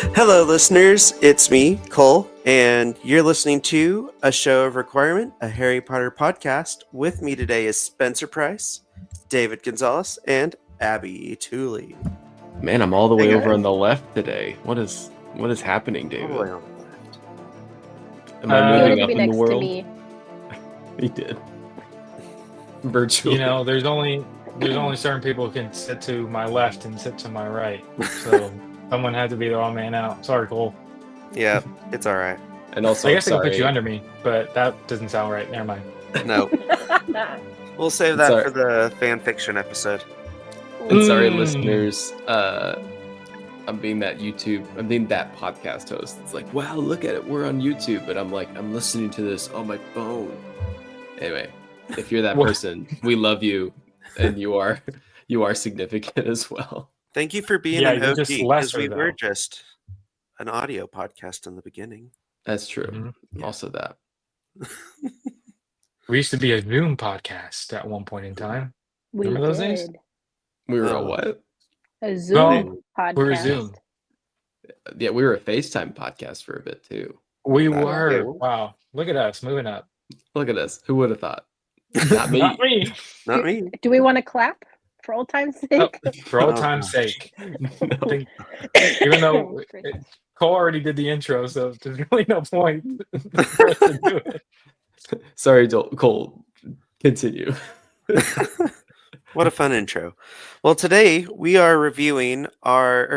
Hello, listeners. It's me, Cole, and you're listening to A Show of Requirement, a Harry Potter podcast. With me today is Spencer Price, David Gonzalez, and Abby Tooley. Man, I'm all the way Hey, over guys. on the left today. What is happening, All the David? way on the left. Am I You moving wanted to up be in the next to world? me. He did. Virtually. You know, there's only certain people who can sit to my left and sit to my right. So someone had to be the odd man out. Sorry, Cole. Yeah, it's all right. And also, I guess I sorry. could put you under me, but that doesn't sound right. Never mind. No, we'll save It's that all right. for the fan fiction episode. And sorry, Mm. listeners. I'm being that podcast host. It's like, wow, look at it. We're on YouTube. But I'm like, I'm listening to this on my phone. Anyway, if you're that What? person, we love you. And you are significant as well. Thank you for being Yeah, an you're OG, just because lesser, we were though. just an audio podcast in the beginning. That's true. Mhm. Yeah. Also that. We used to be a Zoom podcast at one point in time. We Remember those days? did We were a Oh. what? a Zoom No, podcast. we were Zoom. Yeah, we were a FaceTime podcast for a bit too. We That's were. cool. Wow. Look at us moving up. Look at us. Who would have thought? Not me. Not me. Not me. Do we want to clap for old time's sake? For old Oh, time's gosh. sake. No. I think, even though Cole already did the intro, so there's really no point for us to do it. Sorry, Cole. Continue. What a fun intro. Well, today we are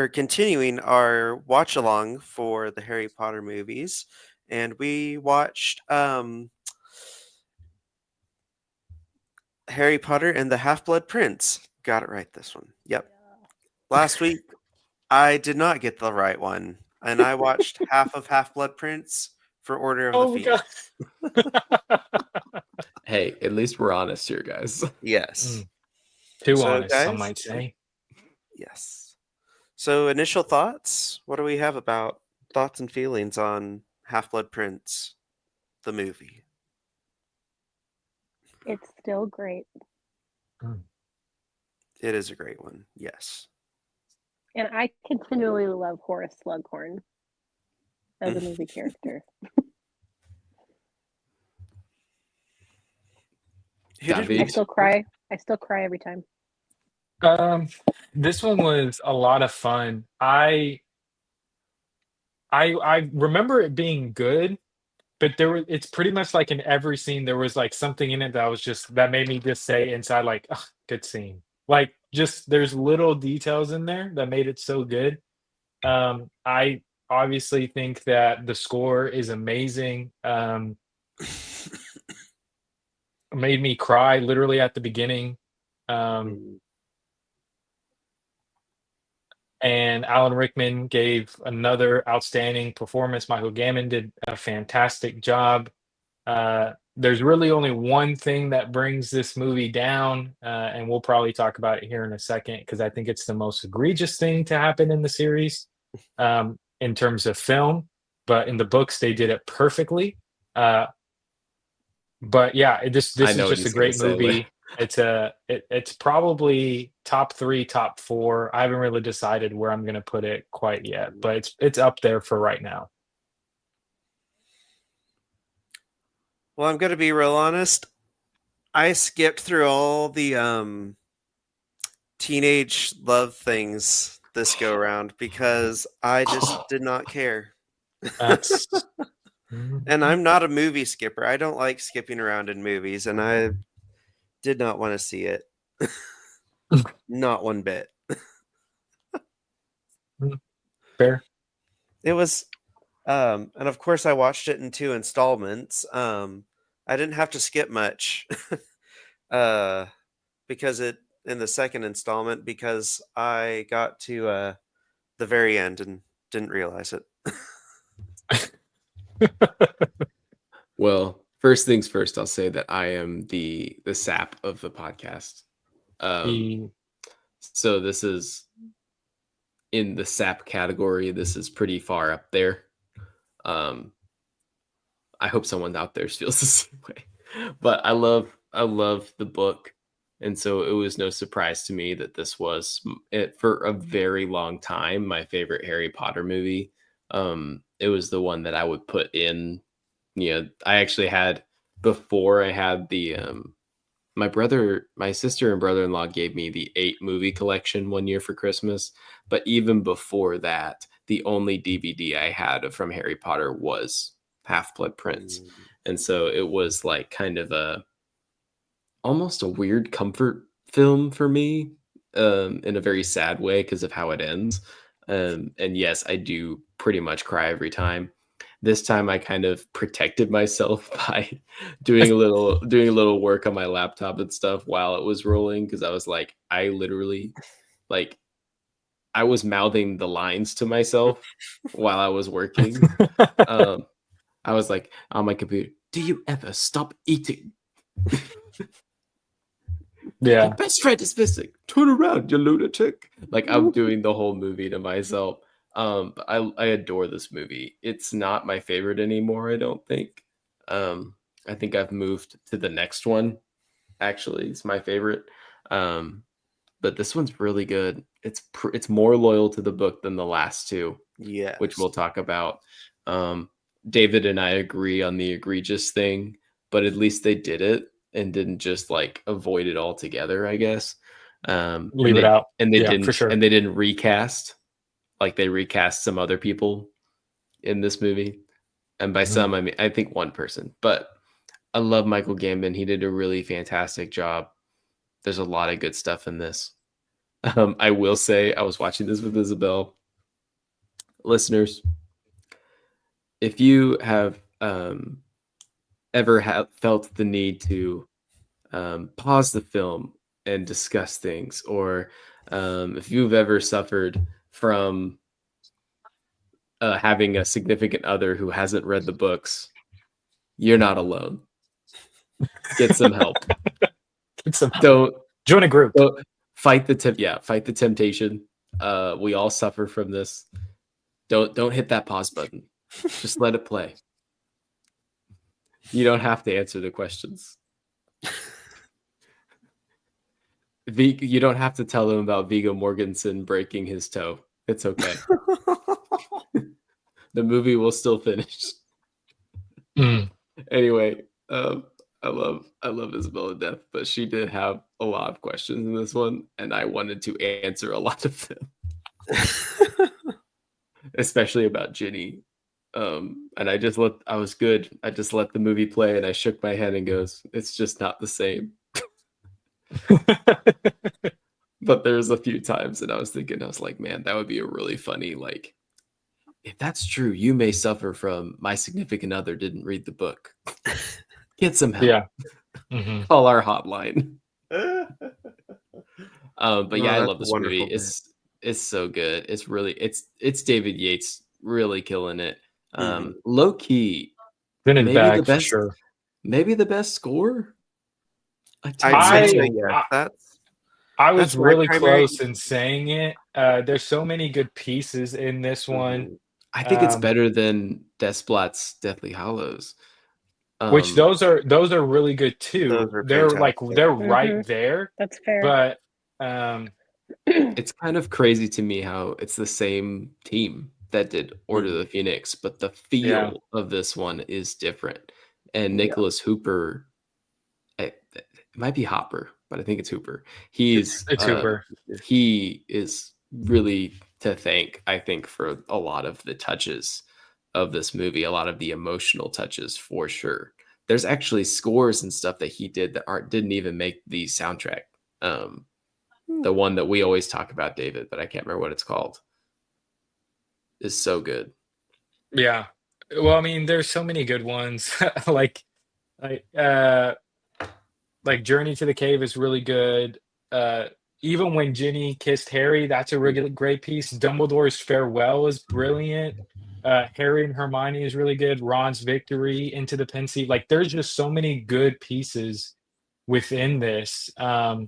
continuing our watch along for the Harry Potter movies, and we watched Harry Potter and the Half-Blood Prince. Got it right this one. Yep. Last week I did not get the right one, and I watched half of Half-Blood Prince for Order of the Oh, Phoenix. God. Hey, at least we're honest here, guys. Yes. Too So, honest, some guys, might say. Yes. So, initial thoughts. What do we have about thoughts and feelings on Half-Blood Prince, the movie? It's still great. It is a great one. Yes. And I continually love Horace Slughorn as a movie character. Who did we- I still cry. I still cry every time. This one was a lot of fun. I remember it being good, but it's pretty much like in every scene there was like something in it that made me just say inside like, "Ugh, good scene." Like just there's little details in there that made it so good. I obviously think that the score is amazing. Made me cry literally at the beginning. And Alan Rickman gave another outstanding performance. Michael Gambon did a fantastic job. There's really only one thing that brings this movie down, and we'll probably talk about it here in a second because I think it's the most egregious thing to happen in the series in terms of film. But in the books, they did it perfectly. But yeah, this is just a great movie. It's probably top 3, top 4. I haven't really decided where I'm gonna put it quite yet, but it's up there for right now. Well, I'm going to be real honest. I skipped through all the teenage love things this go around because I just did not care. That's And I'm not a movie skipper. I don't like skipping around in movies, and I did not want to see it. Not one bit. fair. It was and of course I watched it in 2 installments. I didn't have to skip much. Because in the second installment because I got to the very end and didn't realize it. Well, first things first, I'll say that I am the sap of the podcast. So this is in the sap category. This is pretty far up there. I hope someone out there feels the same way. But I love the book, and so it was no surprise to me that this was for a very long time my favorite Harry Potter movie. It was the one that I would put in. I actually had, before I had the my sister and brother-in-law gave me the 8 movie collection one year for Christmas. But even before that, the only DVD I had from Harry Potter was Half-Blood Prince. And so it was like kind of almost a weird comfort film for me, in a very sad way because of how it ends. And yes, I do pretty much cry every time. This time I kind of protected myself by doing a little work on my laptop and stuff while it was rolling, because I was like, I literally, like, I was mouthing the lines to myself while I was working. I was like on my computer, do you ever stop eating? Yeah. Your best friend is missing. Turn around, you lunatic. Like, I'm doing the whole movie to myself. But I adore this movie. It's not my favorite anymore, I don't think. I think I've moved to the next one. Actually, it's my favorite. But this one's really good. It's more loyal to the book than the last two, Yes. which we'll talk about. David and I agree on the egregious thing, but at least they did it and didn't just like avoid it altogether, I guess. Leave it out. And they Yeah, didn't for sure. and they didn't recast. Like, they recast some other people in this movie. And by some, I mean, I think one person. But I love Michael Gambon. He did a really fantastic job. There's a lot of good stuff in this. I will say, I was watching this with Isabel. Listeners, if you have ever felt the need to pause the film and discuss things, or if you've ever suffered from having a significant other who hasn't read the books, you're not alone. Get some help. Don't Join a group. fight the temptation. We all suffer from this. Don't hit that pause button. Just let it play. You don't have to answer the questions. You don't have to tell them about Viggo Mortensen breaking his toe. It's okay. The movie will still finish. Anyway, I love Isabella to death, but she did have a lot of questions in this one, and I wanted to answer a lot of them, especially about Ginny. And I was good. I just let the movie play, and I shook my head and goes, "It's just not the same." But there's a few times that I was like, man, that would be a really funny, like, if that's true, you may suffer from my significant other didn't read the book. Get some help. Yeah. Call our hotline. But No, yeah, I that's love a this wonderful movie. bit. It's so good. It's really it's David Yates really killing it. Mhm. Low key, Then it's maybe back the for best, sure. maybe the best score. I'd I say yes. I was That's my really primary. close in saying it. There's so many good pieces in this one, Mhm. I think it's better than Desplat's Deathly Hallows. which those are really good too. Those are They're like fantastic. they're right there, That's fair. but It's kind of crazy to me how it's the same team that did Order of the Phoenix, but the feel of this one is different. And Nicholas Hooper, it might be Hopper, but I think it's Hooper. it's Hooper. He is really to thank, I think, for a lot of the touches of this movie, a lot of the emotional touches for sure. There's actually scores and stuff that he did that didn't even make the soundtrack. The one that we always talk about, David, but I can't remember what it's called, is so good. Yeah. Well, I mean, there's so many good ones. like like uh like Journey to the Cave is really good. Uh Even when Ginny kissed Harry, that's a really great piece. Dumbledore's farewell is brilliant. Harry and Hermione is really good. Ron's victory into the Pensieve. Like there's just so many good pieces within this. I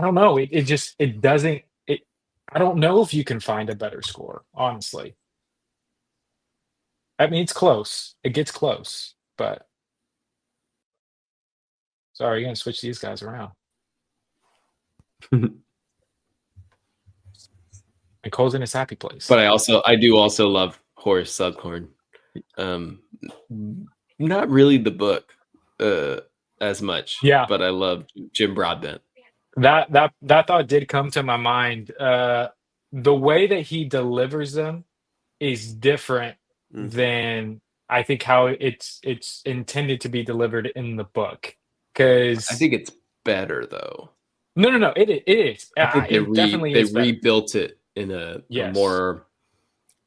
don't know. It just it doesn't it I don't know if you can find a better score, honestly. I mean, it's close. It gets close, but sorry, you're gonna switch these guys around. And Cole's in his happy place. But I do also love Horace Slughorn. Not really the book as much. Yeah. But I love Jim Broadbent. That thought did come to my mind. The way that he delivers them is different than I think how it's intended to be delivered in the book. Because I think it's better though. No, it is. I think It definitely they is better. rebuilt it in a Yes. more,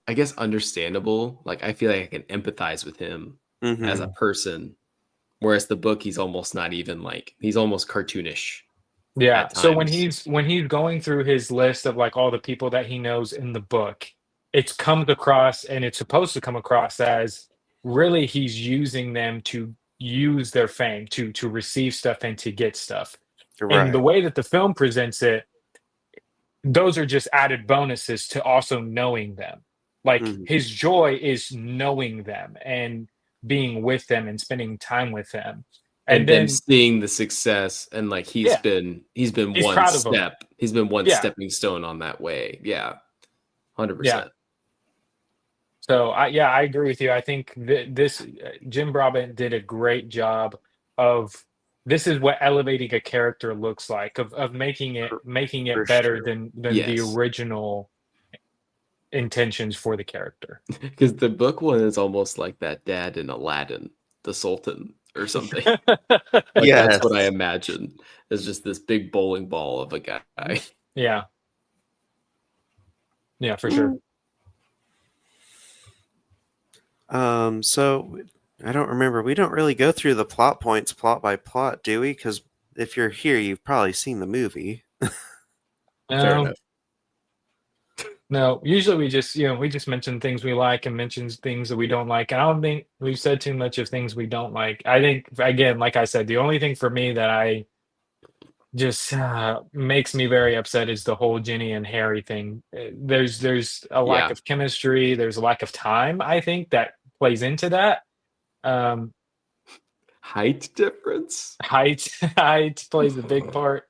I guess, understandable. Like I feel like I can empathize with him as a person, whereas the book he's almost not even like he's almost cartoonish. Yeah. at So when times. he's going through his list of like all the people that he knows in the book, it comes across and it's supposed to come across as really he's using them to use their fame to receive stuff and to get stuff. And the way that the film presents it, those are just added bonuses to also knowing them. Like his joy is knowing them and being with them and spending time with them. And then seeing the success and like he's been He's one proud of them. step. He's been one Yeah. stepping stone on that way. Yeah. 100%. Yeah. So I agree with you. I think this Jim Broadbent did a great job of this is what elevating a character looks like of making it For better sure. than Yes. the original intentions for the character. Because the book one is almost like that dad in Aladdin, the Sultan or something. Like Yes. that's what I imagine. It's just this big bowling ball of a guy. Yeah. Yeah, for sure. So I don't remember. We don't really go through the plot points plot by plot, do we? Because if you're here, you've probably seen the movie. Fair enough. No, usually we just mention things we like and mention things that we don't like. And I don't think we've said too much of things we don't like. I think again, like I said, the only thing for me that I just makes me very upset is the whole Ginny and Harry thing. There's a lack of chemistry. There's a lack of time. I think that plays into that. Height difference. Height plays a big part.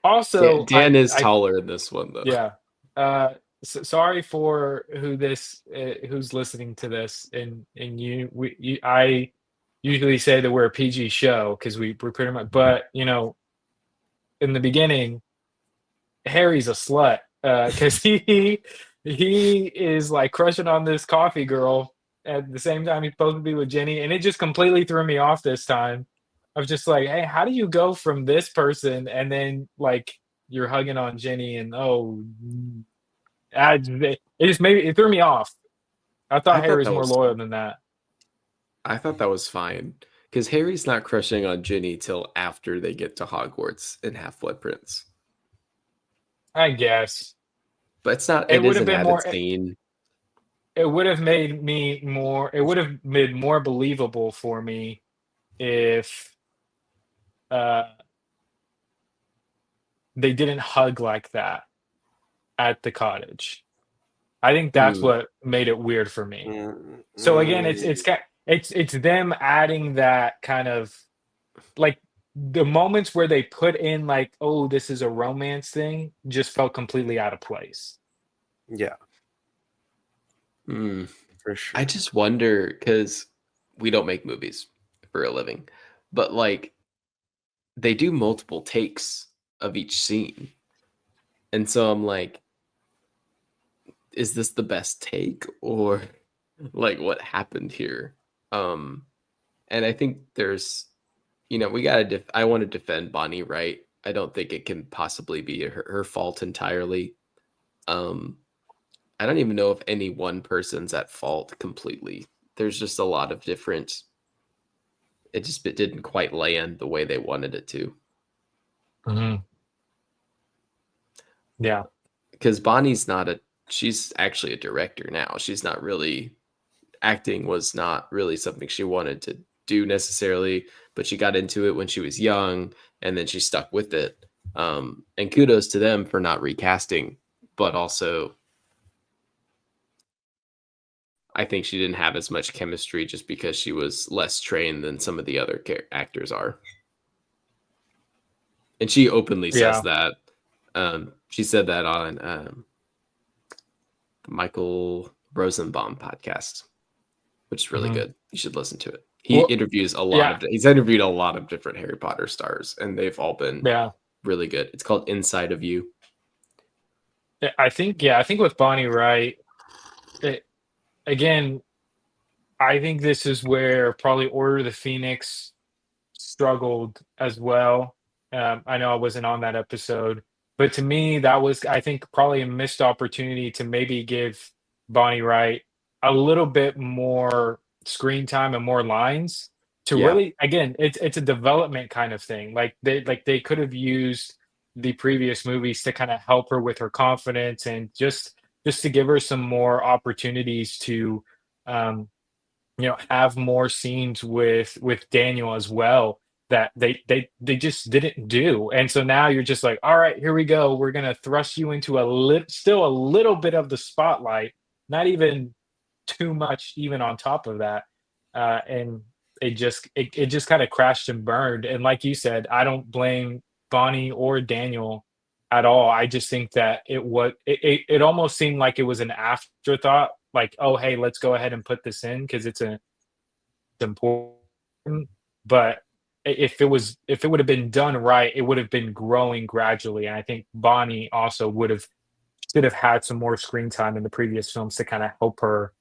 Also, Dan is taller in this one though. Yeah. Sorry for who's listening to this, and I usually say that we're a PG show because we're pretty much, but in the beginning, Harry's a slut because he is like crushing on this coffee girl at the same time he's supposed to be with Jenny, and it just completely threw me off this time. I was just like, hey, how do you go from this person and then like you're hugging on Jenny and it threw me off. I thought Harry was more loyal than that. I thought that was fine because Harry's not crushing on Ginny till after they get to Hogwarts in Half-Blood Prince. I guess, but it's not. It would have been more. Scene. It would have made me more. It would have made more believable for me if they didn't hug like that at the cottage. I think that's what made it weird for me. So again, it's them adding that kind of like the moments where they put in like, oh, this is a romance thing, just felt completely out of place. Yeah. For sure. I just wonder because we don't make movies for a living, but like they do multiple takes of each scene. And so I'm like, is this the best take or like what happened here? And I think there's, we gotta, I want to defend Bonnie, right? I don't think it can possibly be her fault entirely. I don't even know if any one person's at fault completely. There's just a lot of different, it didn't quite land the way they wanted it to. Mm-hmm. Yeah. Because Bonnie's she's actually a director now. She's not really, acting was not really something she wanted to do necessarily, but she got into it when she was young and then she stuck with it. And kudos to them for not recasting, but also I think she didn't have as much chemistry just because she was less trained than some of the other actors are. And she openly says that. She said that on the Michael Rosenbaum podcast, which is really Mhm. good. You should listen to it. He's interviewed a lot of different Harry Potter stars, and they've all been really good. It's called Inside of You. I think with Bonnie Wright, again, I think this is where probably Order of the Phoenix struggled as well. I know I wasn't on that episode, but to me, that was, I think, probably a missed opportunity to maybe give Bonnie Wright a little bit more screen time and more lines to Yeah. really, again, it's a development kind of thing. Like they could have used the previous movies to kind of help her with her confidence and just to give her some more opportunities to um, have more scenes with Daniel as well that they just didn't do. And so now you're just like, all right, here we go. We're gonna thrust you into still a little bit of the spotlight, not even too much, even on top of that. And it just kind of crashed and burned. And like you said, I don't blame Bonnie or Daniel at all. I just think that it almost seemed like it was an afterthought, like, oh hey, let's go ahead and put this in because it's important. But if it would have been done right, it would have been growing gradually. And I think Bonnie also should have had some more screen time in the previous films to kind of help her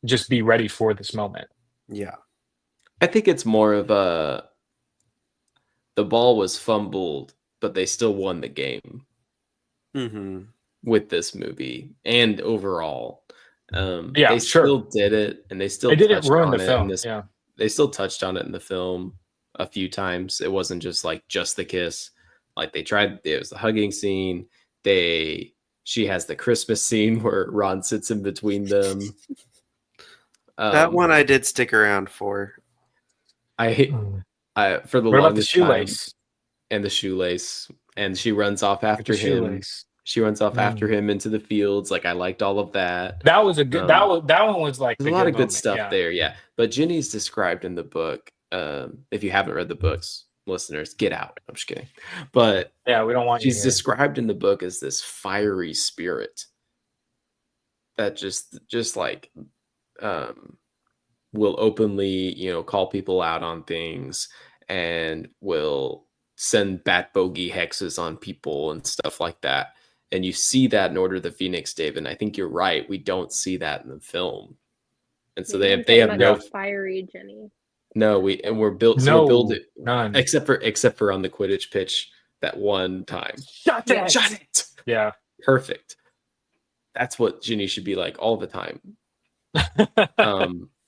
just be ready for this moment. Yeah. I think it's more of the ball was fumbled, but they still won the game with this movie and overall. They still did it, and they still didn't ruin the film. Yeah, they still touched on it in the film a few times. It wasn't just the kiss. Like they tried. It was the hugging scene. She has the Christmas scene where Ron sits in between them. That one I did stick around for. For the what longest about the shoelace? time, and the shoelace, and she runs off after him. Shoelace. She runs off after him into the fields. Like I liked all of that. That was a good. that one was like there's a lot of good stuff there. Yeah, but Ginny's described in the book. If you haven't read the books, listeners, get out. I'm just kidding. But yeah, we don't want you. She's described in the book as this fiery spirit that just like will openly, call people out on things and will send bat bogey hexes on people and stuff like that. And you see that in Order of the Phoenix, Dave. And I think you're right. We don't see that in the film. And so they have no fiery Jenny. No, we're built. So we're building none except for on the Quidditch pitch that one time. Shut it. Yeah, perfect. That's what Ginny should be like all the time.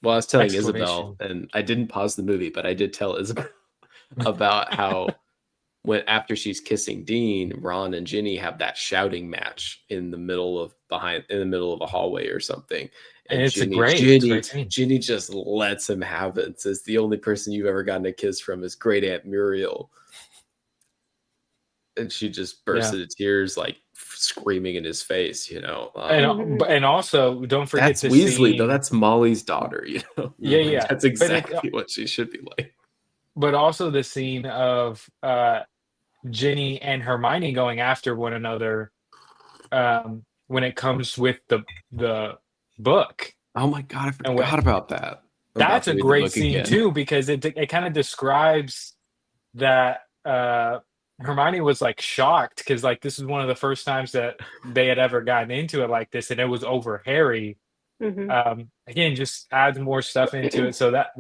Well, I was telling Isabel, and I didn't pause the movie, but I did tell Isabel about how after she's kissing Dean, Ron and Ginny have that shouting match in the middle of a hallway or something. And it's Ginny just lets him have it and says, the only person you've ever gotten a kiss from is Great Aunt Muriel. And she just bursts into tears, like screaming in his face, and also don't forget that's Weasley, though. That's Molly's daughter, Yeah. That's exactly what she should be like. But also the scene of Ginny and Hermione going after one another when it comes with the book. Oh my god, I forgot about that. That's a great scene too, because it kind of describes that Hermione was like shocked because like this is one of the first times that they had ever gotten into it like this, and it was over Harry. Again, just adds more stuff into it. So that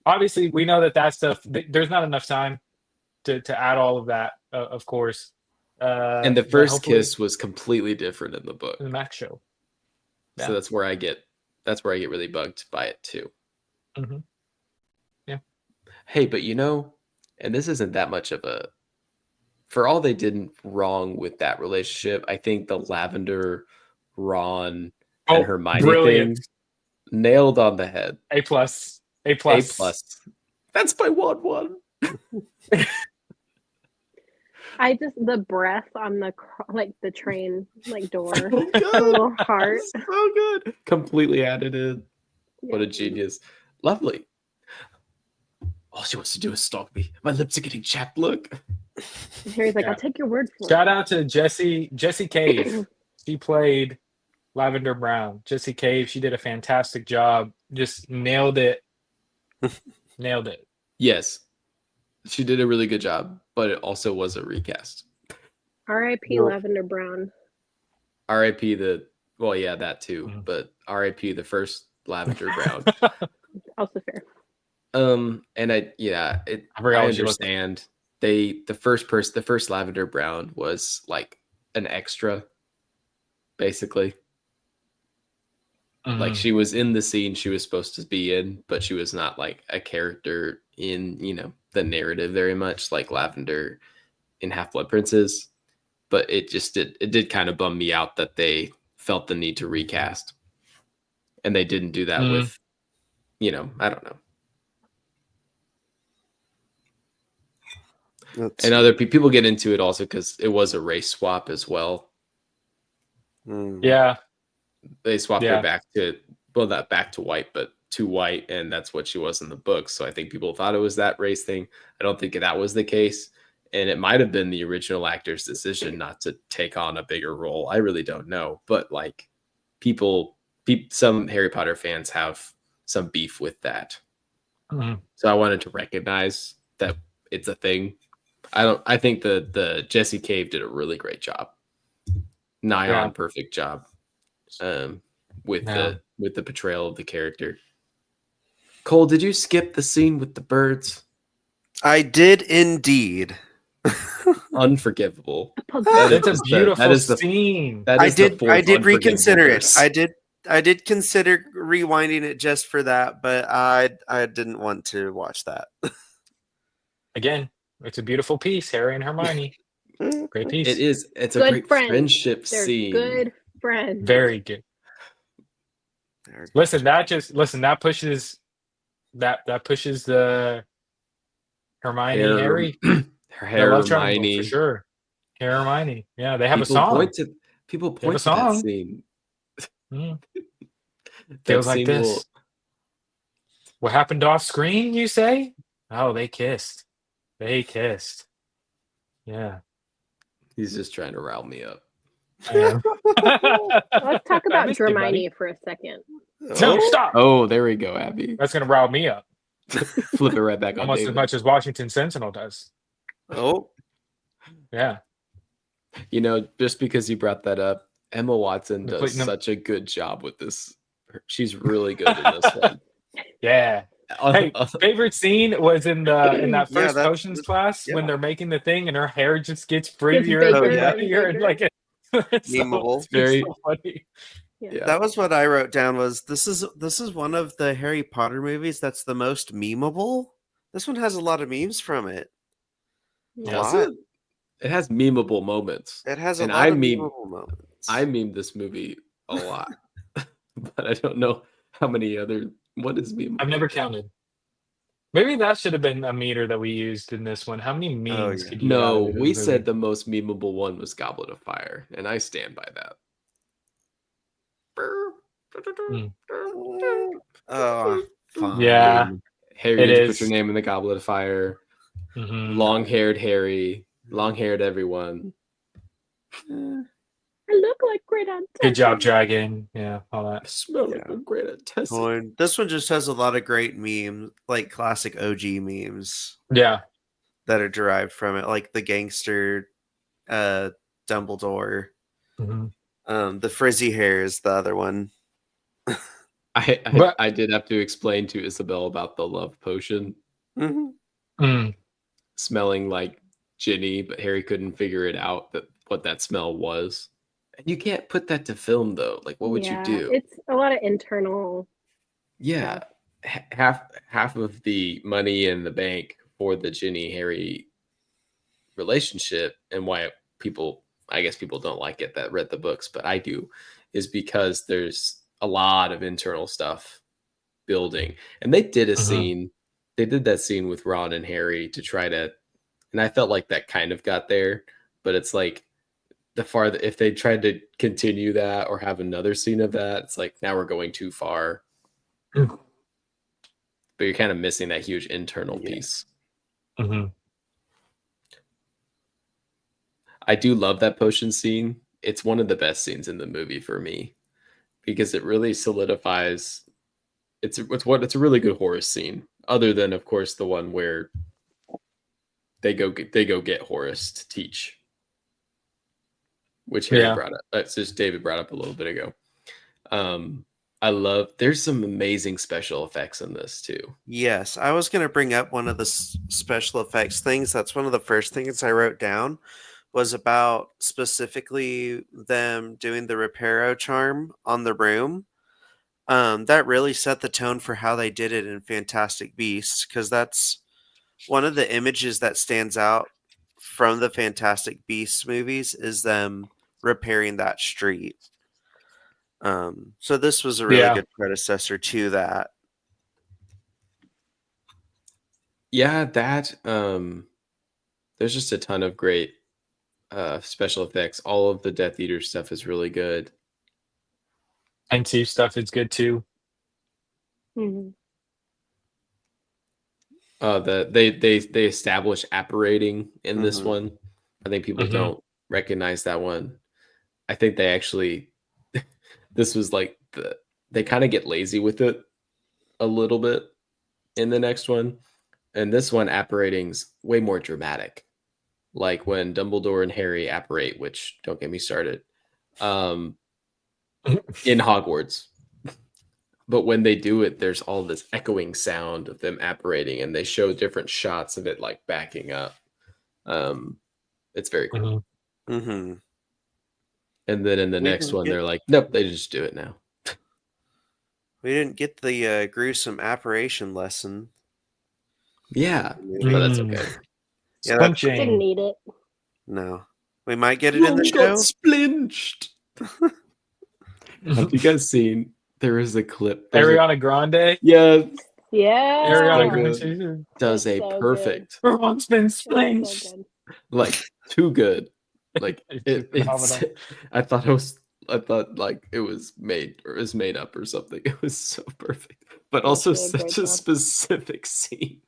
obviously we know that stuff, there's not enough time to add all of that, of course. And the first kiss was completely different in the book. In the Max show. Yeah. So that's where I get really bugged by it too. Yeah. Hey, but and this isn't that much of a, for all they did wrong with that relationship, I think the Lavender, Ron, and Hermione thing nailed on the head. A+. That's by 1-1. The breath on the train door, the little heart, so good. Completely added in. What a genius! Lovely. All she wants to do is stalk me. My lips are getting chapped. Look. Harry's like, I'll take your word for it. Shout out to Jessie Cave. She played Lavender Brown, Jesse Cave. She did a fantastic job. Just nailed it. Nailed it. Yes, she did a really good job, but it also was a recast. R.I.P. Nope. Lavender Brown. R.I.P. Well, yeah, that too, Mhm. but R.I.P. the first Lavender Brown. Also fair. And I forgot I what she looked like. understand the first Lavender Brown was like an extra, basically. Like Mhm. she was in the scene she was supposed to be in, but she was not like a character in, the narrative very much like Lavender in Half-Blood Prince. But it did kind of bum me out that they felt the need to recast. And they didn't do that with, I don't know. And other people get into it also because it was a race swap as well. Yeah. They swapped her Yeah. back to, well, not back to white, but to white, and that's what she was in the book. So I think people thought it was that race thing. I don't think that was the case. And it might have been the original actor's decision not to take on a bigger role. I really don't know. But like some Harry Potter fans have some beef with that. Mhm. So I wanted to recognize that it's a thing. I think the Jesse Cave did a really great job. Nigh on perfect job. With the portrayal of the character. Cole, did you skip the scene with the birds? I did indeed. Unforgivable. That's a beautiful scene. I did reconsider it. I did consider rewinding it just for that, but I didn't want to watch that. Again, it's a beautiful piece, Harry and Hermione. Great piece. It is. It's a Good great friends. friendship They're scene. good friends. Very good. Listen, that pushes the Hermione Harry. Harry love triangle Hermione for sure. Harry Hermione. Yeah, they have a people song. People point to that scene. Feels like this. What happened off screen, you say? Oh, they kissed. They kissed. Yeah. He's just trying to rile me up. I am. Let's talk about missed you, buddy. Hermione for a second. No, stop. Oh, there we go, Abby. That's gonna rile me up. Flip it right back on Almost David. as much as Washington Sentinel does. Oh. Yeah. Just because you brought that up, Emma Watson does Completing them. such a good job with this. She's really good in this one. Yeah. Hey, favorite scene was in that first potions class when they're making the thing and her hair just gets prettier and prettier and like it's memeable. Very so funny. Yeah. That was what I wrote down. Was this is one of the Harry Potter movies that's the most memeable. This one has a lot of memes from it. It has memeable moments. It has a lot of memeable moments. I meme this movie a lot, but I don't know how many other. What is memeable? I've never counted. Maybe that should have been a meter that we used in this one. How many memes could you get out of it in we the said movie? the most memeable one was Goblet of Fire, and I stand by that. Oh, fine. Yeah. Harry, It did you is. put your name in the Goblet of Fire. Long-haired Harry, long-haired everyone. I look like great on Good job, Dragon. Yeah, all that. Smell like a great intestine. This one just has a lot of great memes, like classic OG memes. Yeah. That are derived from it, like the gangster Dumbledore. The frizzy hair is the other one. I did have to explain to Isabel about the love potion. Smelling like Ginny, but Harry couldn't figure it out what that smell was. And you can't put that to film though. Like, what would you do? It's a lot of internal. Yeah, half of the money in the bank for the Ginny Harry relationship, and why I guess people don't like it that read the books, but I do, is because there's a lot of internal stuff building. And they did a scene. They did that scene with Ron and Harry to try to, and I felt like that kind of got there, but it's like if they tried to continue that or have another scene of that, it's like now we're going too far. But you're kind of missing that huge internal piece. I do love that potion scene. It's one of the best scenes in the movie for me. because it really solidifies. It's a really good horror scene. Other than, of course, the one where they go get Horace to teach, which Harry Yeah. brought up. That's just David brought up a little bit ago. I love. There's some amazing special effects in this too. Yes, I was going to bring up one of the special effects things. That's one of the first things I wrote down was about specifically them doing the Reparo charm on the room. That really set the tone for how they did it in Fantastic Beasts, because that's one of the images that stands out from the Fantastic Beasts movies is them repairing that street. So this was a really Yeah. good predecessor to that. Yeah, that there's just a ton of great special effects. All of the Death Eater stuff is really good. And Steve stuff is good too. Mhm. They establish apparating in this Mhm. one. I think people Mhm. don't recognize that one. I think they actually this was like they kind of get lazy with it a little bit in the next one. And this one apparating's way more dramatic. Like when Dumbledore and Harry apparate, which don't get me started. In Hogwarts. But when they do it, there's all this echoing sound of them apparating, and they show different shots of it like backing up. It's very cool. Mhm. Mm-hmm. And then in the We next didn't one, get- they're like, nope, they just do it now. We didn't get the gruesome apparition lesson. Yeah, Movie. but that's Mm. okay. Yeah, that's Didn't Splunching. need it. no. We might get it in the You got show. splinched. Have you guys seen? There is a clip. There's Ariana Grande. yeah, Yeah. Ariana so Grande. good. Does It's a so perfect, Everyone's been It's so splinched. good. like too good. Like It's it's. phenomenal. I thought like it was made up or something. It was so perfect, but That's also really a great such a job. specific scene.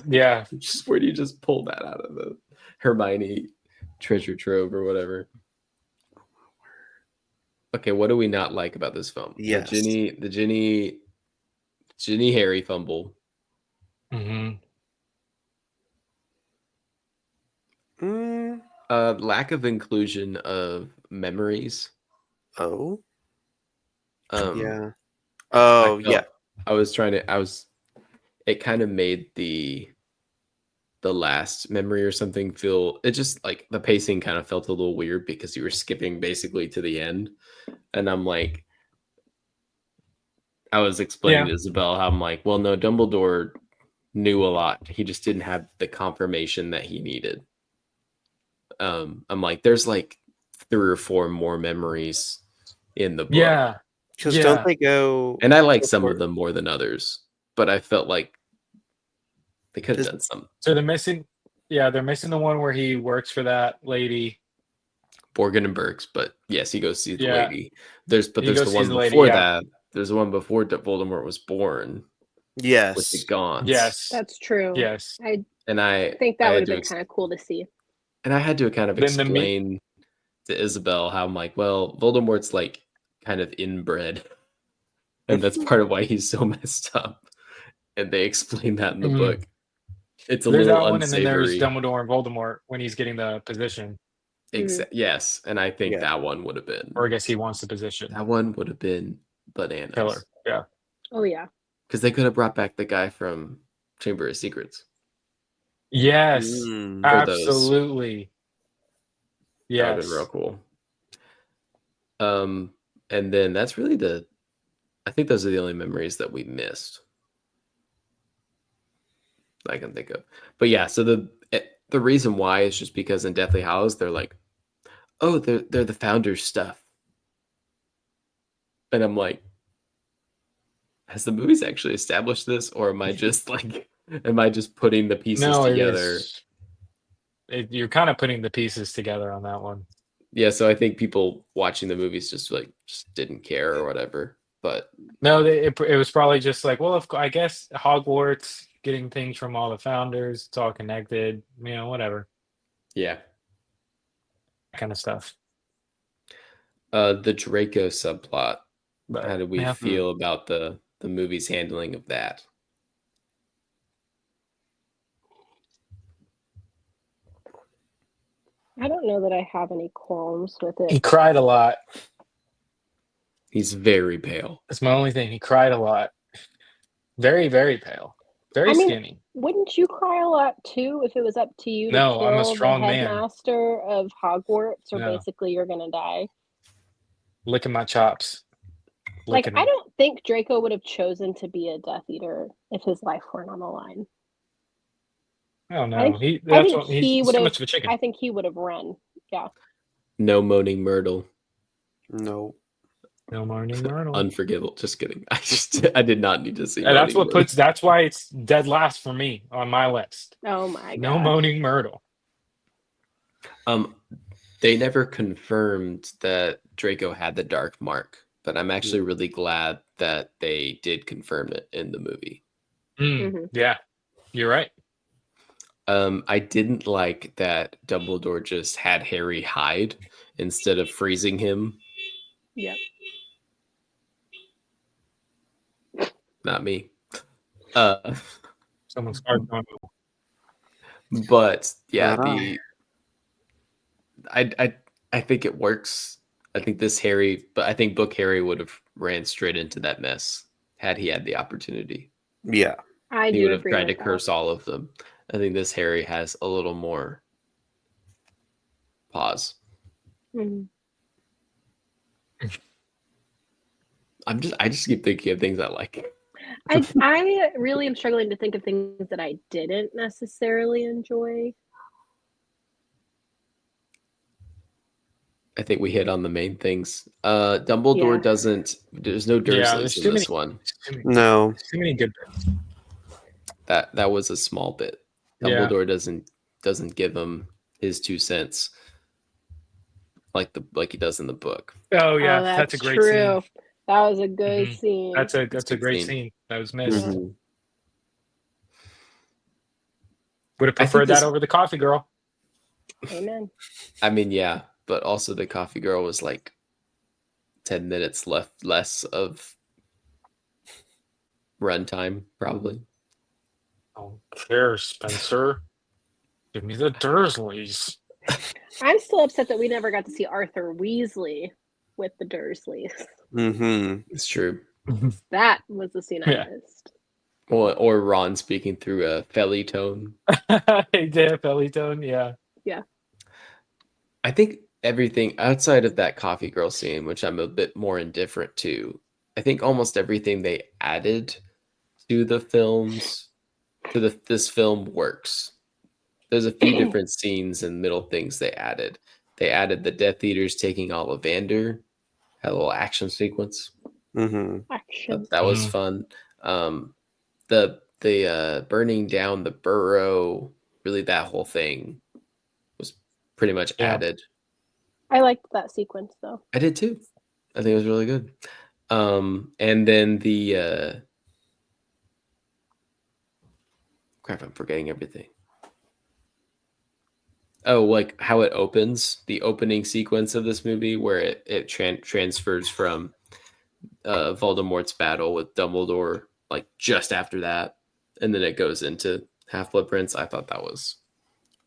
Yeah. Just where do you just pull that out of the Hermione treasure trove or whatever? Okay, what do we not like about this film? Yes. The Ginny Harry fumble. Hmm. Mm, Lack of inclusion of memories. oh. I Yeah. Oh, yeah. felt- it kind of made the last memory or something feel, it just like the pacing kind of felt a little weird because you were skipping basically to the end. And I'm like, I was explaining to Isabel how I'm like, well, no, Dumbledore knew a lot. He just didn't have the confirmation that he needed. I'm like, there's like 3 or 4 more memories in the book. Yeah. Because Yeah. don't they go? And I like some before- of them more than others, but I felt like they could have Is- done some. So they're missing the one where he works for that lady. Borgin and Burks, but yes, he goes see the Yeah. lady. There's He the goes one sees the lady, before yeah. that. There's the one before Voldemort was born with the Yes. Gaunts. Yes. That's true. Yes. I And I think I that would had have to been ex- kind of cool to see. and I had to kind of Then the me- explain to Isabel how I'm like, well, Voldemort's like kind of inbred, and that's part of why he's so messed up. And they explain that in the Mhm. book. It's a There's little that one, and then there's unsavory. Dumbledore and Voldemort when he's getting the position, Yes, and I think Yeah. that one would have been or I guess he wants the position. bananas. Killer. Yeah. Oh yeah. Because they could have brought back the guy from Chamber of Secrets. Yes. Mm. For those. Absolutely. That would have been real Yes. cool. And then that's really I think those are the only memories that we missed that I can think of. But yeah, so the reason why is just because in Deathly Hallows they're like, oh, they're the founder's stuff. And I'm like, has the movies actually established this, or am I just putting the pieces No, it together? is. You're kind of putting the pieces together on that one. Yeah, so I think people watching the movies just didn't care or whatever. But No, it was probably just like, well, I guess Hogwarts getting things from all the founders, it's all connected, whatever, yeah. that kind of stuff. The Draco subplot. But How did we yeah. feel about the movie's handling of that? I don't know that I have any qualms with He it. cried a lot. He's very pale. That's my only thing. He cried a lot. Very, very pale. Very I mean, skinny. Wouldn't you cry a lot too if it was up to you to No, I'm a kill the strong man. headmaster of Hogwarts, or No. basically you're gonna die? Licking my chops. Like, Licking I them. don't think Draco would have chosen to be a Death Eater if his life weren't on the line. I don't I know. think, He's he would too have. much of a chicken. I think he would have run. Yeah. No moaning Myrtle. No. No morning Myrtle. Unforgivable. Just kidding. I did not need to see. And that's Moaning what Myrtle. that's why it's dead last for me on my list. Oh my god. No moaning Myrtle. They never confirmed that Draco had the dark mark, but I'm actually really glad that they did confirm it in the movie. Mhm. Yeah, you're right. I didn't like that Dumbledore just had Harry hide instead of freezing him. Yep. Not me. Someone's hard on But yeah, Not I think it works. I think this Harry, but I think Book Harry would have ran straight into that mess had he had the opportunity. Yeah. I He do would have agree tried to with that. curse all of them. I think this Harry has a little more pause. Mhm. I just keep thinking of things I like. I really am struggling to think of things that I didn't necessarily enjoy. I think we hit on the main things. Dumbledore Yeah. doesn't. There's no Yeah, Dursleys there's in too this many. one. No. Too many good bits. That was a small bit. Yeah. Dumbledore doesn't give him his 2 cents like he does in the book. Oh yeah, Oh, that's a great true. scene. That was a good Mhm. scene. That's a good great scene. scene. That was missed. Yeah. Mhm. Would have I think preferred that this- over the coffee girl. Amen. I mean, yeah, but also the coffee girl was like 10 minutes less of runtime, probably. Don't care, Spencer. Give me the Dursleys. I'm still upset that we never got to see Arthur Weasley with the Dursleys. Mm-hmm. It's true. That was the scene Yeah. I missed. Or Ron speaking through a felly tone. Yeah, belly tone. Yeah. I think everything outside of that coffee girl scene, which I'm a bit more indifferent to, I think almost everything they added to the films, this film works. There's a few different scenes and middle things they added. They added the Death Eaters taking Ollivander, had a little action sequence. Mm-hmm. Action. That was Mhm. fun. The burning down the burrow, really that whole thing was pretty much Yeah. added. I liked that sequence though. I did too. I think it was really good. And then the crap, I'm forgetting everything. Oh, like how it opens, the opening sequence of this movie where it transfers from Voldemort's battle with Dumbledore, like just after that, and then it goes into Half-Blood Prince. I thought that was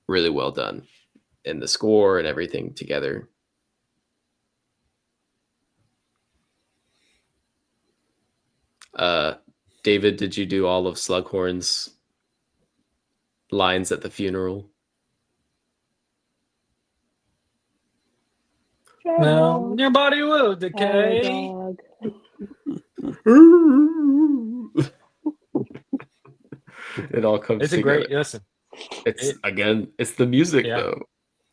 really well done, and the score and everything together. David, did you do all of Slughorn's lines at the funeral? No, your body will Oh, decay. dog. It all comes It's a together. great listen. It's the music Yeah. though.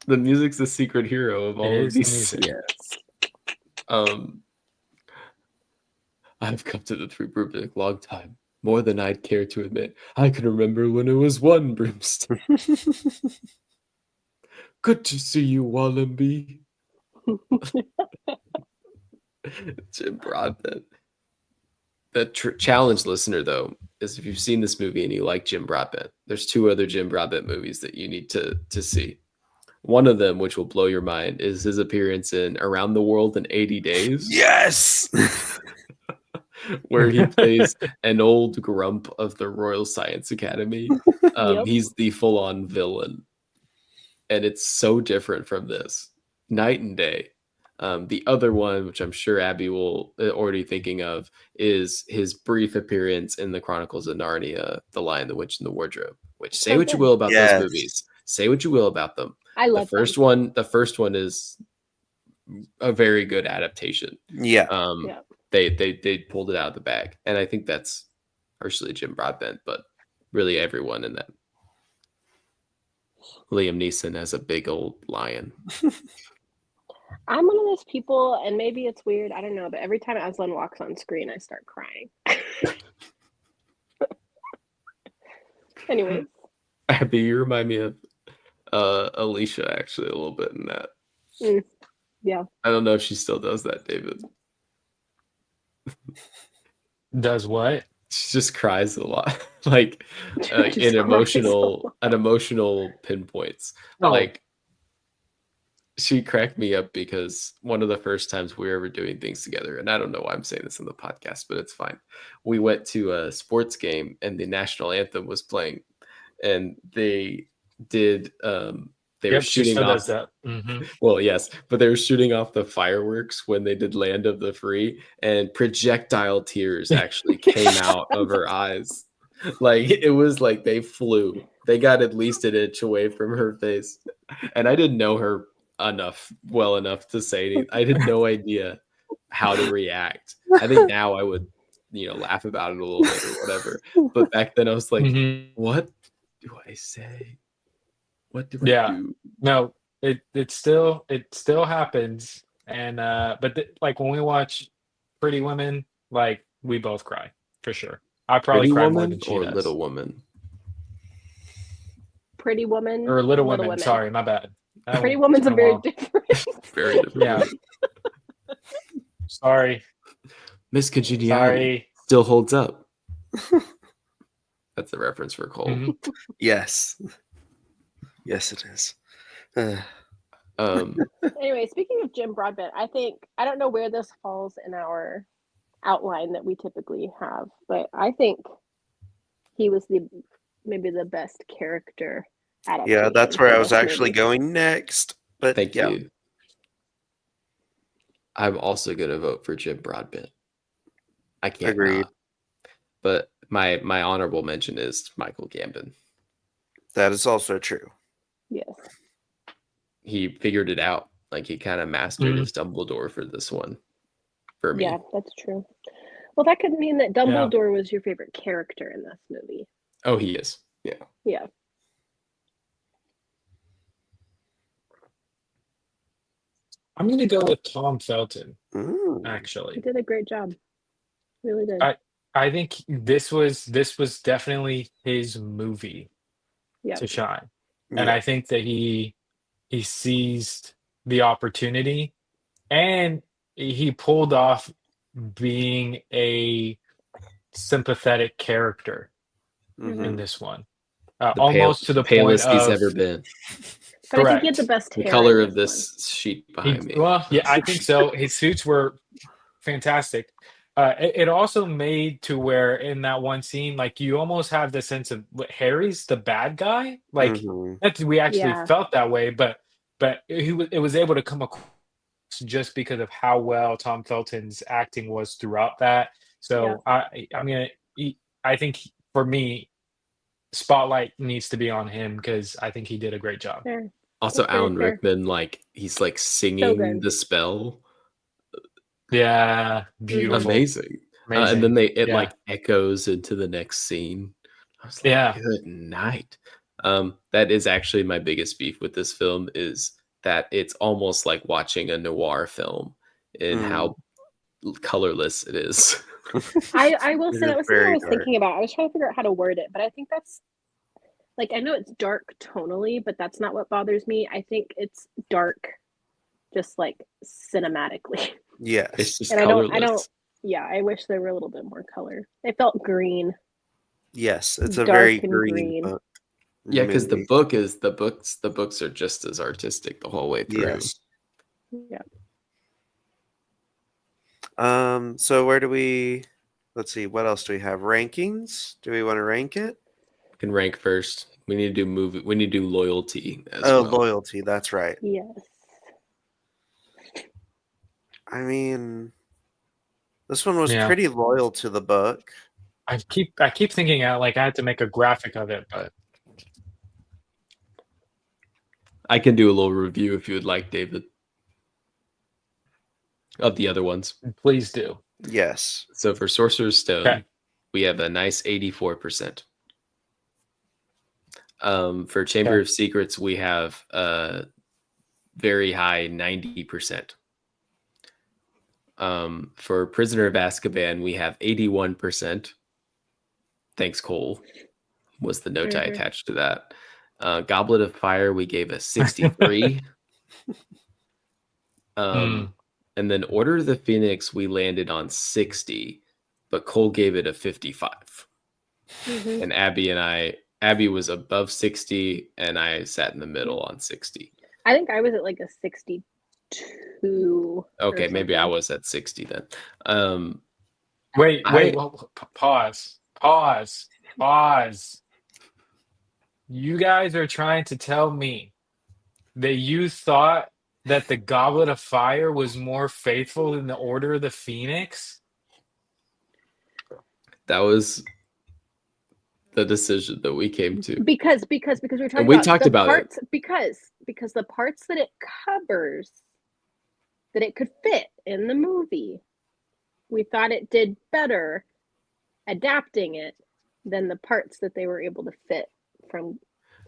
The music's the secret hero of all It of is the these. music. Yes. I've come to the Three Broomstick a long time, more than I'd care to admit. I can remember when it was one broomstick. Good to see you, Wallenby. Jim Broadbent. The challenge, listener, though, is if you've seen this movie and you like Jim Broadbent, there's 2 other Jim Broadbent movies that you need to see. One of them, which will blow your mind, is his appearance in Around the World in 80 Days, Yes. where he plays an old grump of the Royal Science Academy. Yep. He's the full-on villain, and it's so different from this, night and day. The other one, which I'm sure Abby will already thinking of, is his brief appearance in the Chronicles of Narnia, The Lion, the Witch, and the Wardrobe. Which, say So what you good. will about Yes. those movies, say what you will about them. I love The first one is a very good adaptation. Yeah. Yeah. They pulled it out of the bag, and I think that's partially Jim Broadbent, but really everyone in that. Liam Neeson as a big old lion. I'm one of those people, and maybe it's weird, I don't know, but every time Aslan walks on screen, I start crying. Anyways, Abby, you remind me of Alicia actually a little bit in that. yeah. I don't know if she still does that, David. Does what? She just cries a lot, like Just in cries a emotional lot. pinpoints. Oh. Like she cracked me up because one of the first times we were ever doing things together, and I don't know why I'm saying this on the podcast, but it's fine. We went to a sports game and the national anthem was playing, and they did they were Yep, she shooting still off. does that. Mhm. Well, yes, but they were shooting off the fireworks when they did Land of the Free, and projectile tears actually came out of her eyes. Like it was like they flew. They got at least an inch away from her face. And I didn't know her well enough to say anything. I had no idea how to react. I think now I would, laugh about it a little bit or whatever. But back then I was like, Mhm. what do I say? What do Yeah. I do? No, it still happens, and but like when we watch Pretty Women, like we both cry for sure. I probably Pretty cry more Woman than she or does. Little Woman? Pretty Woman. Or Little Women. Sorry, my bad. That Pretty one- Woman's a oh, very well. different. Very different. Yeah. movie. Sorry. Miss Congeniality Sorry. still holds up. That's a reference for Cole. Mhm. Yes. Yes, it is. Anyway, speaking of Jim Broadbent, I don't know where this falls in our outline that we typically have, but I think he was maybe the best character adaptation. Yeah, that's where for I was this actually movie. going next. But Thank yeah. you. I'm also going to vote for Jim Broadbent. I can't Agreed. not. But my honorable mention is Michael Gambon. That is also true. Yes. He figured it out. Like he kind of mastered Mhm. his Dumbledore for this one. For me. Yeah, that's true. Well, that could mean that Dumbledore was your favorite character in this movie. Oh, he is. Yeah. Yeah. I'm gonna go with Tom Felton. Ooh. He Actually, did a great job. Really did. I think this was definitely his movie Yeah. to shine, and Yeah. I think that he seized the opportunity, and he pulled off being a sympathetic character Mhm. in this one, The almost to the point palest he's of ever been. But I think he had correct. the best The hair color in of this this sheet He- behind me. well, yeah, I think so. His suits were fantastic. It also made to where in that one scene, like you almost have the sense of Harry's the bad guy. Like Mhm. that we actually Yeah. felt that way, but it was able to come across just because of how well Tom Felton's acting was throughout that. So I mean, I think for me, spotlight needs to be on him because I think he did a great job. Fair. Also, That's very Alan fair. Rickman, like he's like singing good. the spell. Yeah, beautiful, Amazing. amazing. And then it Yeah. like echoes into the next scene. I was like, Yeah. good night. That is actually my biggest beef with this film is that it's almost like watching a noir film in how colorless it is. I will It say is that was something I very was dark. thinking about. I was trying to figure out how to word it, but I think that's like I know it's dark tonally, but that's not what bothers me. I think it's dark just like cinematically. Yes. It's just And I colorless. don't yeah, I wish there were a little bit more color. It felt green. Yes, it's a Dark very and green green. book. Yeah, because movie. the books are just as artistic the whole way through. Yes. Yeah. So where do we? Let's see. What else do we have? Rankings? Do we want to rank it? Can rank first. We need to do movie. We need to do loyalty as Oh, well. loyalty. That's right. Yes. I mean, this one was Yeah. pretty loyal to the book. I keep thinking I had to make a graphic of it, but I can do a little review if you would like, David, of the other ones. please do. Yes. So for Sorcerer's Stone, Okay. we have a nice 84%. For Chamber Okay. of Secrets, we have a very high 90%. For Prisoner of Azkaban, we have 81%. Thanks, Cole, was the note I Mhm. attached to that. Goblet of Fire, we gave a 63. And then Order of the Phoenix, we landed on 60, but Cole gave it a 55. Mhm. And Abby was above 60, and I sat in the middle on 60. I think I was at like a 62. Okay, or maybe I something. was at 60 then. Wait, I- well, pause. You guys are trying to tell me that you thought that the Goblet of Fire was more faithful than the Order of the Phoenix? That was the decision that we came to. Because we're talking And we about talked the about it. parts because the parts that it covers that it could fit in the movie, we thought it did better adapting it than the parts that they were able to fit from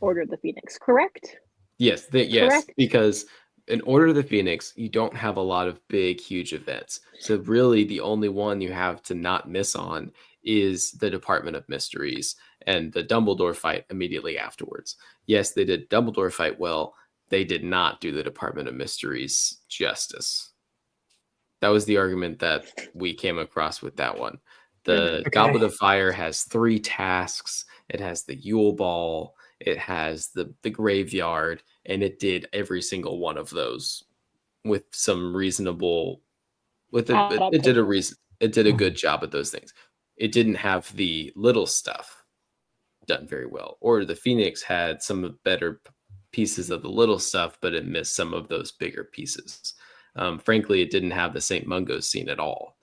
Order of the Phoenix, correct? Yes, Correct. because in Order of the Phoenix, you don't have a lot of big, huge events. So really, the only one you have to not miss on is the Department of Mysteries and the Dumbledore fight immediately afterwards. Yes, they did Dumbledore fight well. They did not do the Department of Mysteries justice. That was the argument that we came across with that one. The Okay. Goblet of Fire has 3 tasks. It has the Yule Ball. It has the graveyard, and it did every single one of those with some reasonable. With it, it did a reason. It did a good job at those things. It didn't have the little stuff done very well. Or the Phoenix had some better pieces of the little stuff, but it missed some of those bigger pieces. Frankly, it didn't have the St. Mungo scene at all,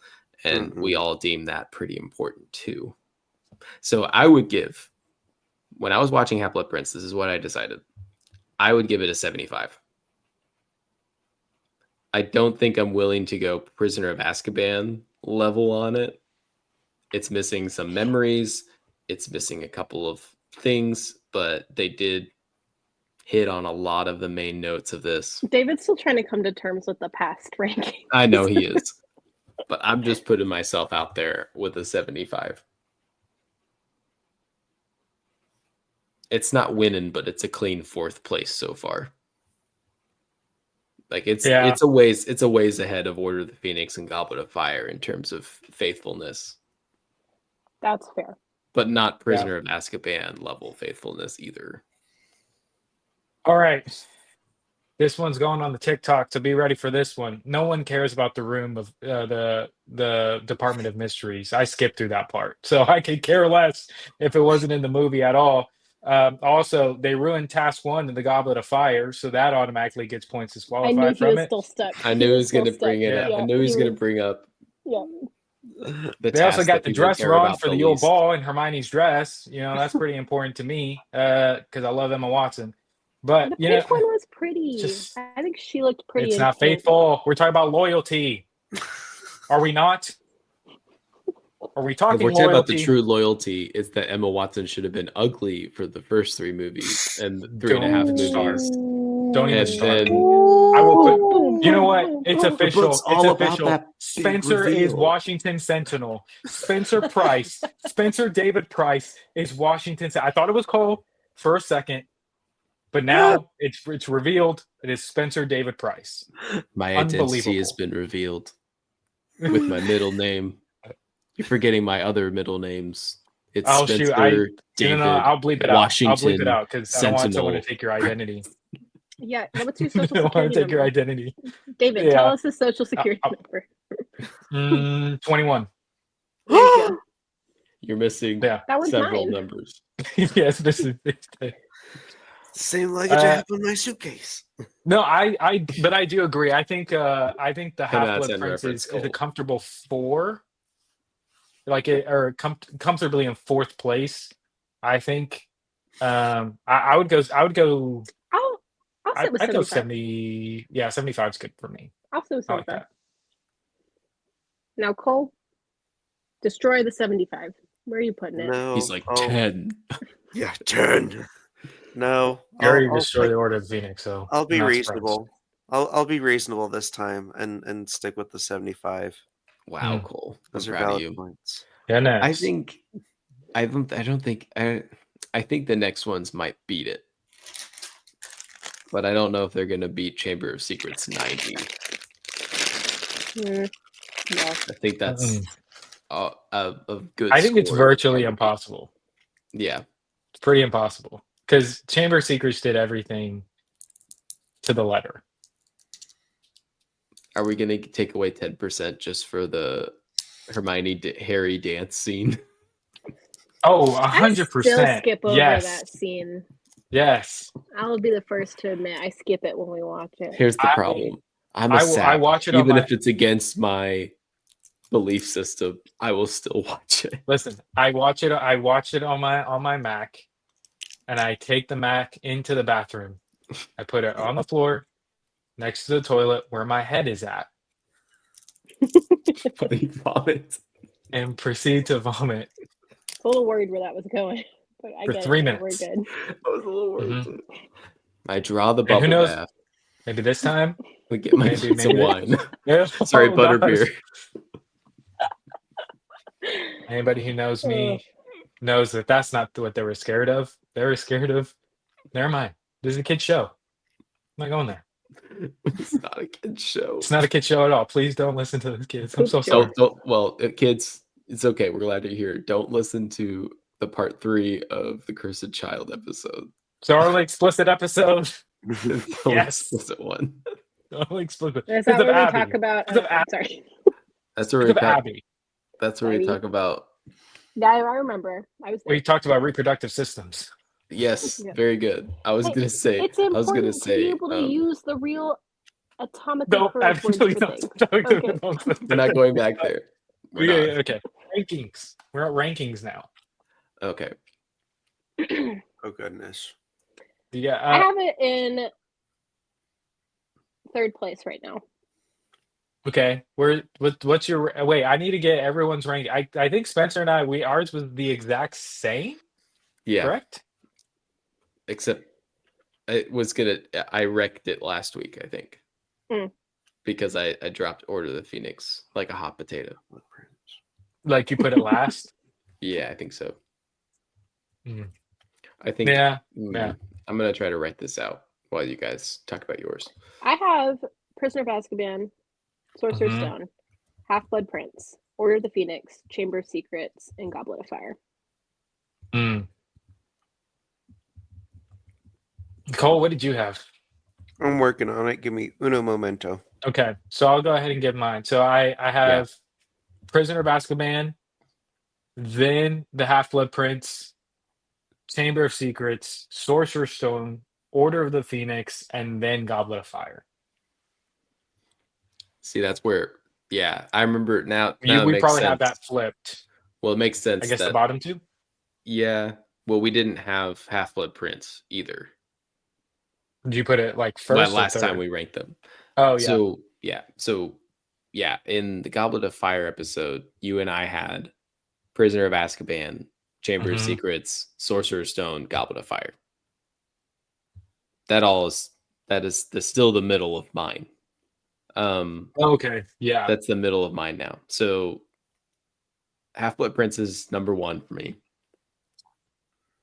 and we all deemed that pretty important too. So I would give. When I was watching Half-Blood Prince, this is what I decided. I would give it a 75. I don't think I'm willing to go Prisoner of Azkaban level on it. It's missing some memories. It's missing a couple of things, but they did hit on a lot of the main notes of this. David's still trying to come to terms with the past ranking. I know he is, but I'm just putting myself out there with a 75. It's not winning, but it's a clean 4th place so far. Like it's a ways ahead of Order of the Phoenix and Goblet of Fire in terms of faithfulness. That's fair. But not Prisoner of Azkaban level faithfulness either. All right. This one's going on the TikTok, so be ready for this one. No one cares about the room of the Department of Mysteries. I skipped through that part, so I could care less if it wasn't in the movie at all. Also, they ruined Task 1 in the Goblet of Fire, so that automatically gets points I knew disqualified he from was it. still stuck. I knew he was going to still bring it stuck. up. Yeah, I knew he was going to was- bring up Yeah. the They also task got that the people dress care wrong about for the the Yule least. Ball and Hermione's dress. You know, that's pretty important to me because I love Emma Watson. But The you know, pink one was pretty. just- I think she looked pretty. it's in not pink. faithful. We're talking about loyalty. Are we not? Are we If talking we're talking about the loyalty? true loyalty, it's that Emma Watson should have been ugly for the first 3 movies and 3.5 Don't start. movies. Don't even And start. then I will put. Boom, You know boom, what? boom, It's boom. official. book's It's all about official. that big Spencer is reveal. Washington Sentinel. Spencer Price. Spencer David Price is Washington. I thought it was Cole for a second, but now it's revealed. It is Spencer David Price. My identity has Unbelievable. been revealed with my middle name. You're forgetting my other middle names It's Oh shoot! Spencer, No, David, I'll bleep it Washington, out. I'll bleep it out because I don't want someone to Sentinel. take your identity. Yeah. What's your I social don't want security to take your number? identity. David, tell Yeah. us his social security I'll- number. 21. There you go. You're missing Yeah. That one's several mine. numbers. Yes, this is. Same luggage I have in my suitcase. No, but I do agree. I think the 10 out of Half-Blood 10 Prince reference is a gold. comfortable 4, like it or comfortably in 4th place. I think. I would go. I'll sit with I'd go 75. 70. Yeah, 75 is good for me. I'll sit with I like 75. that. Now, Cole, destroy the 75. Where are you putting it? No. He's like oh, 10. Yeah, 10. No. You already I'll destroyed the Order of Phoenix, so I'll be I'm not surprised. reasonable. I'll be reasonable this time and stick with the 75. Wow, Cole. I'm Those are proud of valid you. points. Yeah, next. I think the next ones might beat it. But I don't know if they're gonna beat Chamber of Secrets 90. No. I think that's a good I think it's score. virtually impossible. Yeah. It's pretty impossible because Chamber of Secrets did everything to the letter. Are we gonna take away 10% just for the Hermione Harry dance scene? Oh, I still 100%. skip over Yes. that scene. Yes. I'll be the first to admit I skip it when we watch it. Here's the I- problem. I'm a I sap. watch it on Even my- if it's against my belief system, I will still watch it. Listen, I watch it on my Mac, and I take the Mac into the bathroom. I put it on the floor next to the toilet where my head is at, Funny vomit. and proceed to vomit. A little worried where that was going, but I For get 3 it. minutes. We're good. I was a little worried. Mhm. too. I draw the And who bubble knows? bath. Maybe this time. We get my Maybe- pizza maybe- wine. Yeah. Sorry, Oh, butterbeer. gosh. Anybody who knows me knows that that's not what they were scared of. They were scared of. Never mind. This is a kid's show. I'm not going there. It's not a kid's show. It's not a kid show at all. Please don't listen to the kids. I'm so sorry. Kids, it's okay. We're glad you're here. Don't listen to the part 3 of the Cursed Child episode. So our explicit episode. The Yes. explicit one. Only explicit. Is Because that of where we Abby. talk about? Because of Abby. Sorry. That's where Because we of talk. Abby. That's where we Abby. talk about. Yeah, I remember. I was there. We talked about reproductive systems. Yes, Yeah. very good. I was Hey, gonna say. It's I was important gonna to say. be able to use the real atomic No, curve words absolutely for not. things. Okay. We're not going back there. We're not. Okay. Rankings. We're at rankings now. Okay. Oh goodness. Yeah. I have it in 3rd place right now. Okay. What's your wait? I need to get everyone's rank. I think Spencer and ours was the exact same. Yeah. Correct. Except I wrecked it last week, I think. Because I dropped Order of the Phoenix like a hot potato. Like you put it last. Yeah, I think so. Mm. I think Yeah. I'm gonna try to write this out while you guys talk about yours. I have Prisoner of Azkaban, Sorcerer's Mhm. Stone, Half-Blood Prince, Order of the Phoenix, Chamber of Secrets, and Goblet of Fire. Mm. Cole, what did you have? I'm working on it. Give me uno momento. Okay, so I'll go ahead and give mine. So I have Prisoner of Azkaban, then the Half-Blood Prince, Chamber of Secrets, Sorcerer's Stone, Order of the Phoenix, and then Goblet of Fire. See, that's where. Yeah, I remember now. We it makes probably sense. have that flipped. Well, it makes sense. I guess that, the bottom two. Yeah. Well, we didn't have Half-Blood Prince either. Did you put it like first? Last or time third? we ranked them. Oh yeah. So in the Goblet of Fire episode, you and I had Prisoner of Azkaban, Chamber of Mhm. Secrets, Sorcerer's Stone, Goblet of Fire. That is still the middle of mine. Okay. Yeah. That's the middle of mine now. So Half-Blood Prince is number 1 for me.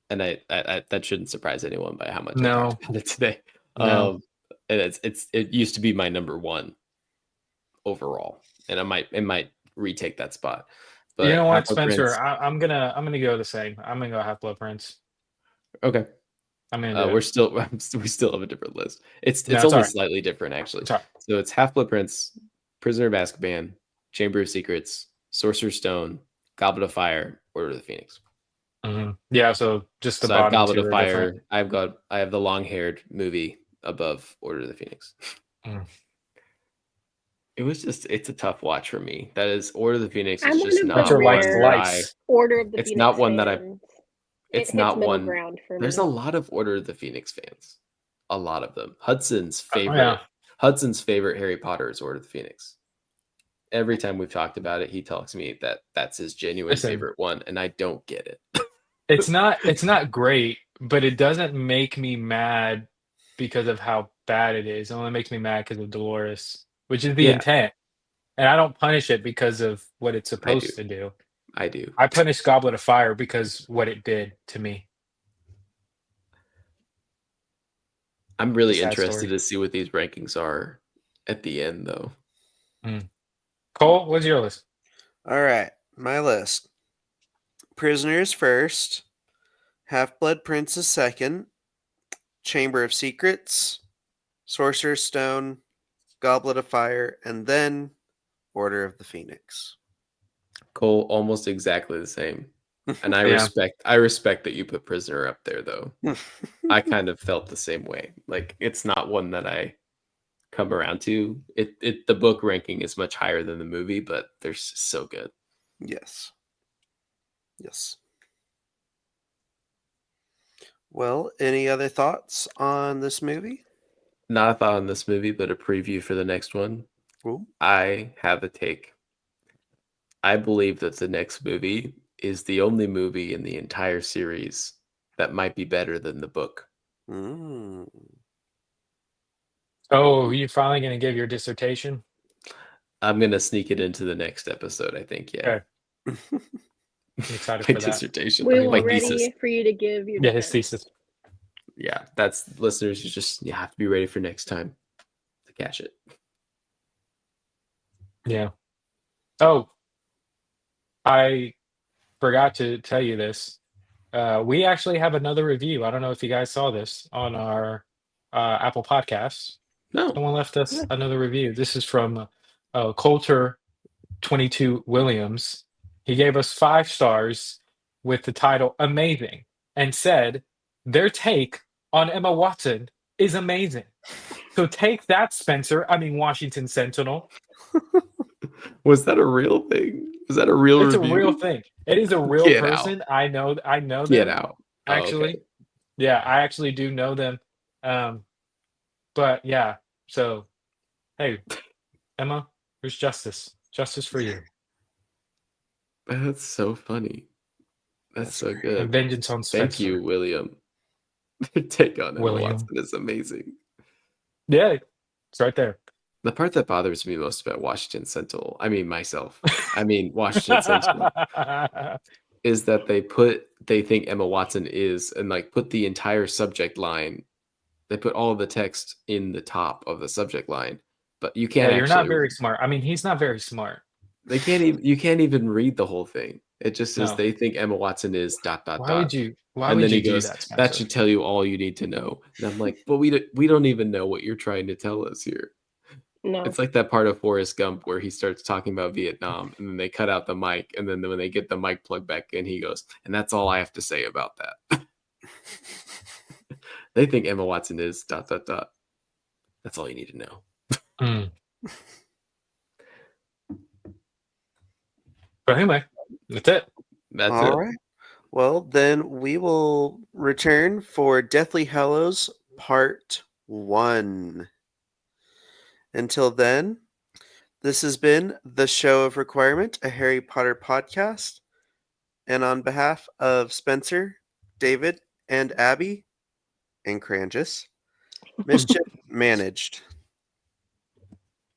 And I that shouldn't surprise anyone by how much I No. talked about it today. No. And it used to be my number 1 overall, and it might retake that spot. But You know what, Half-Blood Spencer? Prince. I'm gonna go the same. I'm gonna go Half-Blood Prince. Okay. I'm gonna do We're it. still we still have a different list. It's No, it's only all right. slightly different actually. It's all right. So it's Half-Blood Prince, Prisoner of Azkaban, Chamber of Secrets, Sorcerer's Stone, Goblet of Fire, Order of the Phoenix. Yeah, so just the So I have bottom Goblet two of are different. Fire. I have the long-haired movie above Order of the Phoenix. Mm. It's a tough watch for me. That is Order of the Phoenix I'm is one just of the not Spencer likes one rare that I lights. Order of the it's Phoenix not one that I fans. It it's hits not middle one ground for there's me. a lot of Order of the Phoenix fans. A lot of them. Yeah. Hudson's favorite Harry Potter is Order of the Phoenix. Every time we've talked about it, he tells me that that's his genuine Listen, favorite one, and I don't get it. it's not great, but it doesn't make me mad because of how bad it is. It only makes me mad because of Dolores, which is the Yeah, intent. And I don't punish it because of what it's I do. supposed to do. I do. I punish Goblet of Fire because what it did to me. I'm really Sad interested story. to see what these rankings are at the end, though. Cole, what's your list? All right, my list. Prisoners first, Half-Blood Prince is second, Chamber of Secrets, Sorcerer's Stone, Goblet of Fire, and then Order of the Phoenix. Cole, almost exactly the same. And I Yeah. respect that you put Prisoner up there, though. I kind of felt the same way. Like, it's not one that I come around to. The book ranking is much higher than the movie, but they're so good. Yes. Yes. Well, any other thoughts on this movie? Not a thought on this movie, but a preview for the next one. Ooh. I have a take. I believe that the next movie is the only movie in the entire series that might be better than the book. Mm. Oh, you finally gonna give your dissertation? I'm gonna sneak it into the next episode, I think. Yeah. Okay. I'm excited My for that. dissertation. We My will thesis. ready for you to give your Yeah, his defense. thesis. Yeah, that's listeners. You have to be ready for next time to catch it. Yeah. Oh, I forgot to tell you this. We actually have another review. I don't know if you guys saw this on our Apple Podcasts. No, Someone left us Yeah. another review. This is from Coulter 22 Williams. He gave us 5 stars with the title Amazing and said their take on Emma Watson is amazing. So take that, Spencer. I mean, Washington Sentinel. was that a real thing? Was that a real It's a review? real thing. It is a real Get person. out. I know Get them out. Oh, actually. okay. Yeah, I actually do know them. But yeah, so hey, Emma, there's justice. Justice for you. That's so funny. That's so great. good. And vengeance on Spencer. Thank you, William. Your take on Emma William. Watson is amazing. Yeah, it's right there. The part that bothers me most about Washington Sentinel, is that they think Emma Watson is, and like put the entire subject line, they put all the text in the top of the subject line, but you Yeah, can't you're not actually, very smart. I mean, he's not very smart. you can't even read the whole thing. It just says No. they think Emma Watson is ... Why would you And then he do goes, that, that Spencer? should tell you all you need to know. And I'm like, but we don't even know what you're trying to tell us here. No. It's like that part of Forrest Gump where he starts talking about Vietnam and then they cut out the mic. And then when they get the mic plugged back in, he goes, and that's all I have to say about that. They think Emma Watson is ... That's all you need to know. Mm. But anyway, that's it. That's All it. right. Well, then we will return for Deathly Hallows Part 1. Until then, this has been The Show of Requirement, a Harry Potter podcast. And on behalf of Spencer, David, and Abby, and Crangus, mischief managed.